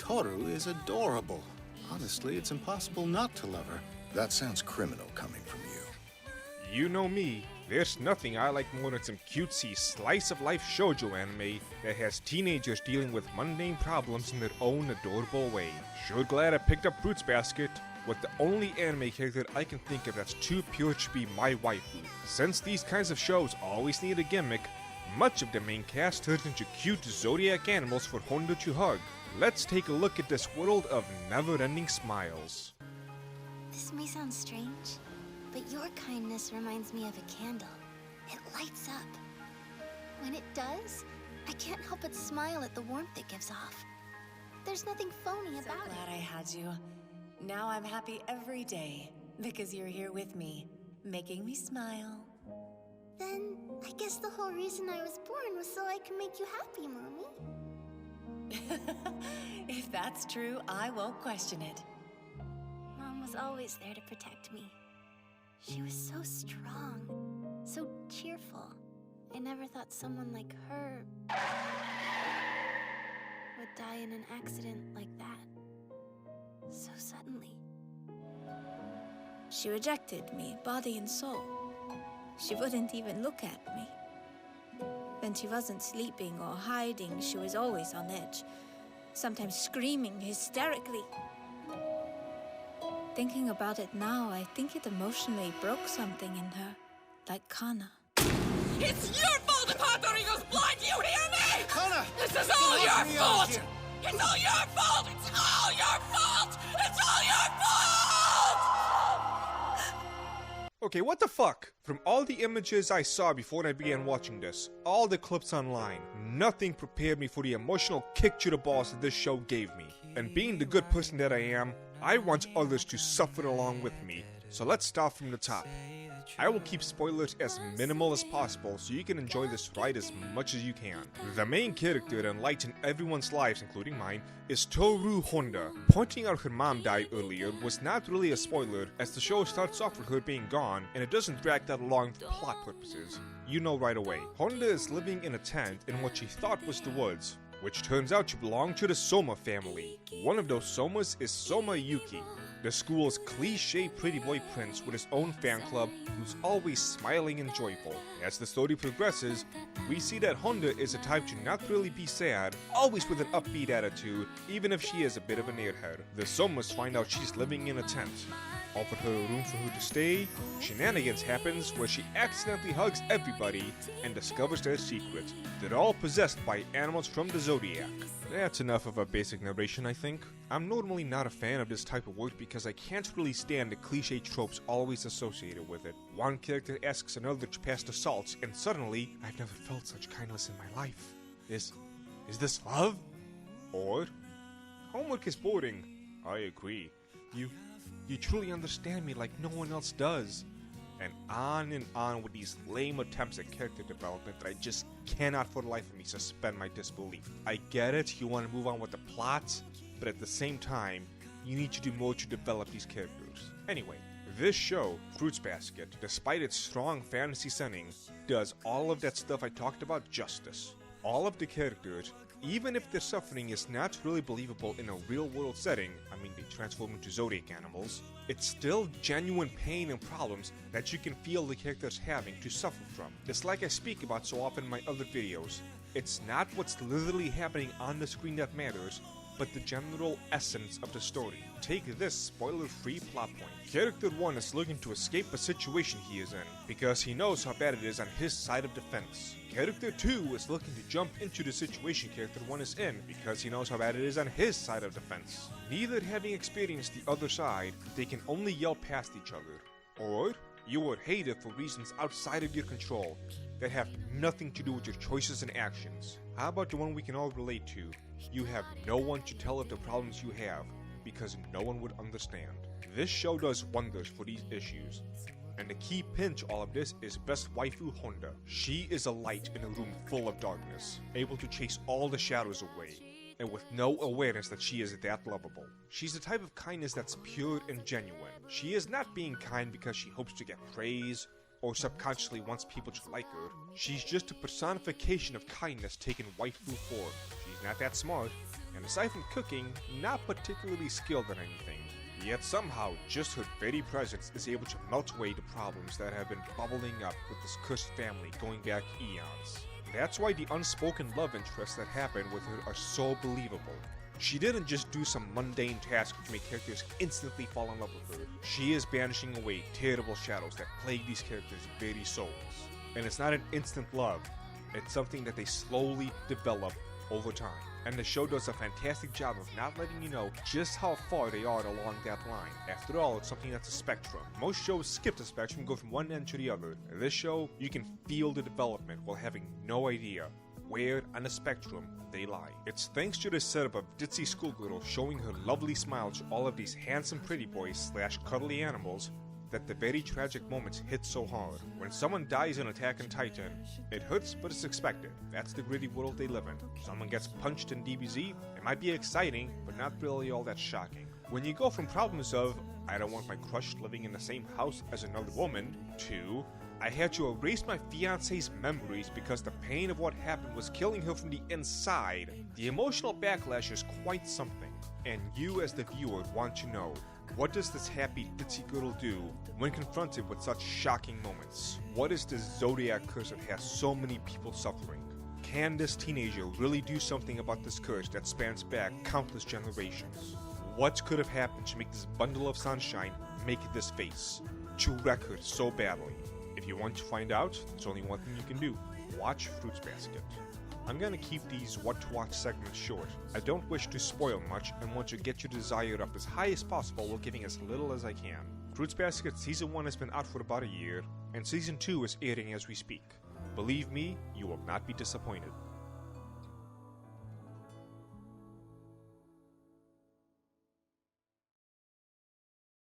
Toru is adorable. Honestly, it's impossible not to love her. That sounds criminal coming from you. You know me, there's nothing I like more than some cutesy slice-of-life shoujo anime that has teenagers dealing with mundane problems in their own adorable way. Sure glad I picked up Fruits Basket, with the only anime character I can think of that's too pure to be my waifu. Since these kinds of shows always need a gimmick, much of the main cast turns into cute zodiac animals for Honda to hug. Let's take a look at this world of never-ending smiles. This may sound strange, but your kindness reminds me of a candle. It lights up. When it does, I can't help but smile at the warmth it gives off. There's nothing phony about it. Glad I had you. Now I'm happy every day, because you're here with me, making me smile. Then, I guess the whole reason I was born was so I can make you happy, Mommy. If that's true, I won't question it. Mom was always there to protect me. She was so strong, so cheerful. I never thought someone like her would die in an accident like that. So suddenly. She rejected me, body and soul. She wouldn't even look at me. When she wasn't sleeping or hiding, she was always on edge, sometimes screaming hysterically. Thinking about it now, I think it emotionally broke something in her, like Kana. It's your fault if Hattorigo's blind, you hear me? Kana! This is all your fault! It's all your fault! It's all your fault! It's all your fault! Okay, what the fuck? From all the images I saw before I began watching this, all the clips online, nothing prepared me for the emotional kick to the balls that this show gave me. And being the good person that I am, I want others to suffer along with me. So let's start from the top. I will keep spoilers as minimal as possible so you can enjoy this ride as much as you can. The main character that enlightened everyone's lives, including mine, is Toru Honda. Pointing out her mom died earlier was not really a spoiler, as the show starts off with her being gone and it doesn't drag that along for plot purposes. You know right away. Honda is living in a tent in what she thought was the woods, which turns out to belong to the Soma family. One of those Somas is Soma Yuki, the school's cliché pretty boy prince with his own fan club who's always smiling and joyful. As the story progresses, we see that Honda is a type to not really be sad, always with an upbeat attitude, even if she is a bit of an airhead. The Somas find out she's living in a tent, offer her a room for her to stay. Shenanigans happens where she accidentally hugs everybody and discovers their secret. They're all possessed by animals from the Zodiac. That's enough of a basic narration, I think. I'm normally not a fan of this type of work because I can't really stand the cliche tropes always associated with it. One character asks another to pass the salts, and suddenly, I've never felt such kindness in my life. Is this love? Or, homework is boring. I agree. You truly understand me like no one else does. And on with these lame attempts at character development that I just cannot for the life of me suspend my disbelief. I get it, you want to move on with the plot, but at the same time, you need to do more to develop these characters. Anyway, this show, Fruits Basket, despite its strong fantasy setting, does all of that stuff I talked about justice. All of the characters, even if their suffering is not really believable in a real-world setting, I mean they transform into zodiac animals, it's still genuine pain and problems that you can feel the characters having to suffer from. Just like I speak about so often in my other videos, it's not what's literally happening on the screen that matters, but the general essence of the story. Take this spoiler-free plot point. Character 1 is looking to escape a situation he is in, because he knows how bad it is on his side of the fence. Character 2 is looking to jump into the situation Character 1 is in, because he knows how bad it is on his side of the fence. Neither having experienced the other side, they can only yell past each other. Or, you would hate it for reasons outside of your control, that have nothing to do with your choices and actions. How about the one we can all relate to? You have no one to tell of the problems you have, because no one would understand. This show does wonders for these issues. And the key pin to all of this is best waifu Honda. She is a light in a room full of darkness, able to chase all the shadows away, and with no awareness that she is that lovable. She's the type of kindness that's pure and genuine. She is not being kind because she hopes to get praise, or subconsciously wants people to like her. She's just a personification of kindness taken waifu form. She's not that smart, and aside from cooking, not particularly skilled at anything. Yet somehow, just her very presence is able to melt away the problems that have been bubbling up with this cursed family going back eons. That's why the unspoken love interests that happen with her are so believable. She didn't just do some mundane task which make characters instantly fall in love with her. She is banishing away terrible shadows that plague these characters' very souls. And it's not an instant love, it's something that they slowly develop over time. And the show does a fantastic job of not letting you know just how far they are along that line. After all, it's something that's a spectrum. Most shows skip the spectrum and go from one end to the other. In this show, you can feel the development while having no idea where on the spectrum they lie. It's thanks to the setup of ditzy schoolgirl showing her lovely smile to all of these handsome pretty boys / cuddly animals that the very tragic moments hit so hard. When someone dies in Attack on Titan, it hurts, but it's expected. That's the gritty world they live in. Someone gets punched in DBZ, it might be exciting, but not really all that shocking. When you go from problems of, I don't want my crush living in the same house as another woman, to, I had to erase my fiance's memories because the pain of what happened was killing her from the inside, the emotional backlash is quite something. And you as the viewer want to know, what does this happy ditzy girl do when confronted with such shocking moments? What is this zodiac curse that has so many people suffering? Can this teenager really do something about this curse that spans back countless generations? What could have happened to make this bundle of sunshine make this face? To wreck her so badly? If you want to find out, there's only one thing you can do. Watch Fruits Basket. I'm gonna keep these what to watch segments short. I don't wish to spoil much and want to get your desire up as high as possible while giving as little as I can. Fruits Basket Season 1 has been out for about a year, and Season 2 is airing as we speak. Believe me, you will not be disappointed.